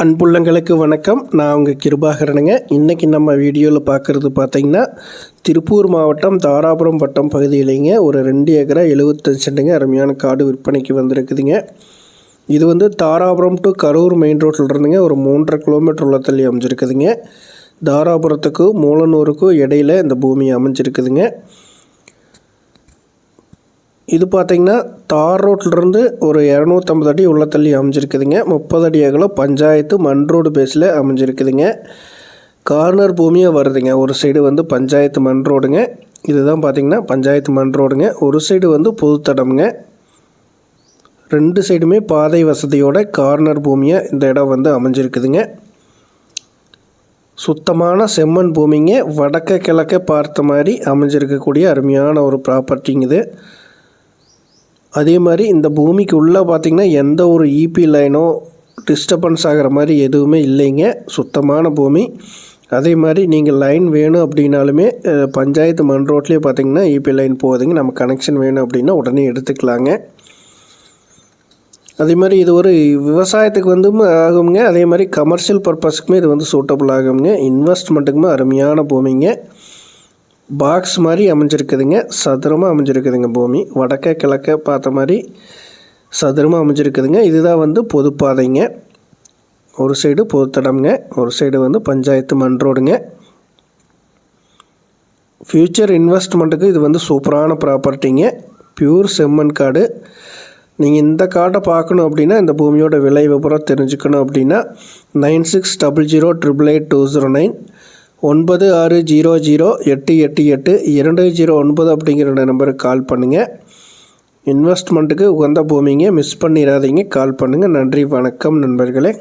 அன்புள்ளங்களுக்கு வணக்கம். நான் உங்கள் கிருபாகரனுங்க. இன்றைக்கி நம்ம வீடியோவில் பார்க்குறது பார்த்திங்கன்னா திருப்பூர் மாவட்டம் தாராபுரம் வட்டம் பகுதியிலேங்க ஒரு 2 ஏக்கரா 75 சென்ட்டுங்க அருமையான காடு விற்பனைக்கு வந்திருக்குதுங்க. இது வந்து தாராபுரம் டு கரூர் மெயின் ரோட்டில் இருந்துங்க ஒரு 3.5 கிலோமீட்டர் உள்ள தள்ளி அமைஞ்சிருக்குதுங்க. தாராபுரத்துக்கும் மூலனூருக்கும் இடையில் இந்த பூமி அமைஞ்சிருக்குதுங்க. இது பார்த்திங்கன்னா தார் ரோட்லேருந்து ஒரு 250 அடி உள்ள தள்ளி அமைஞ்சிருக்குதுங்க. 30 அடி அகலம் பஞ்சாயத்து மண் ரோடு பேஸில் அமைஞ்சிருக்குதுங்க. கார்னர் பூமியாக வருதுங்க. ஒரு சைடு வந்து பஞ்சாயத்து மண் ரோடுங்க. இதுதான் பார்த்திங்கன்னா பஞ்சாயத்து மண் ரோடுங்க. ஒரு சைடு வந்து பொதுத்தடம்ங்க. 2 சைடுமே பாதை வசதியோட கார்னர் பூமியாக இந்த இடம் வந்து அமைஞ்சிருக்குதுங்க. சுத்தமான செம்மண் பூமிங்க. வடக்க கிழக்க பார்த்த மாதிரி அமைஞ்சிருக்கக்கூடிய அருமையான ஒரு ப்ராப்பர்ட்டிங்க இது. அதே மாதிரி இந்த பூமிக்கு உள்ளே பார்த்திங்கன்னா எந்த ஒரு இபி லைனோ டிஸ்டர்பன்ஸ் ஆகிற மாதிரி எதுவுமே இல்லைங்க. சுத்தமான பூமி. அதே மாதிரி நீங்கள் லைன் வேணும் அப்படின்னாலுமே பஞ்சாயத்து மண் ரோட்லேயே பார்த்திங்கன்னா இபி லைன் போகுதுங்க. நம்ம கனெக்ஷன் வேணும் அப்படின்னா உடனே எடுத்துக்கலாங்க. அதே மாதிரி இது ஒரு விவசாயத்துக்கு வந்து ஆகுங்க. அதே மாதிரி கமர்ஷியல் பர்பஸ்க்குமே இது வந்து சூட்டபுள் ஆகுங்க. இன்வெஸ்ட்மெண்ட்டுக்குமே அருமையான பூமிங்க. பாக்ஸ் மாதிரி அமைஞ்சிருக்குதுங்க. சதுரமாக அமைஞ்சிருக்குதுங்க பூமி. வடக்க கிழக்க பார்த்த மாதிரி சதுரமாக அமைஞ்சிருக்குதுங்க. இதுதான் வந்து பொதுப்பாதைங்க. ஒரு சைடு பொதுத்தடம்ங்க, ஒரு சைடு வந்து பஞ்சாயத்து மண் ரோடுங்க. ஃப்யூச்சர் இன்வெஸ்ட்மெண்ட்டுக்கு இது வந்து சூப்பரான ப்ராப்பர்ட்டிங்க. பியூர் செம்மண் காடு. நீங்கள் இந்த காட்டை பார்க்கணும் அப்படின்னா இந்த பூமியோட விலை விவரம் தெரிஞ்சுக்கணும் அப்படின்னா 9600888209 9600888209 அப்படிங்கிற நம்பருக்கு கால் பண்ணுங்கள். இன்வெஸ்ட்மெண்ட்டுக்கு உகந்த பூமிங்க. மிஸ் பண்ணிடாதீங்க. கால் பண்ணுங்கள். நன்றி, வணக்கம் நண்பர்களே.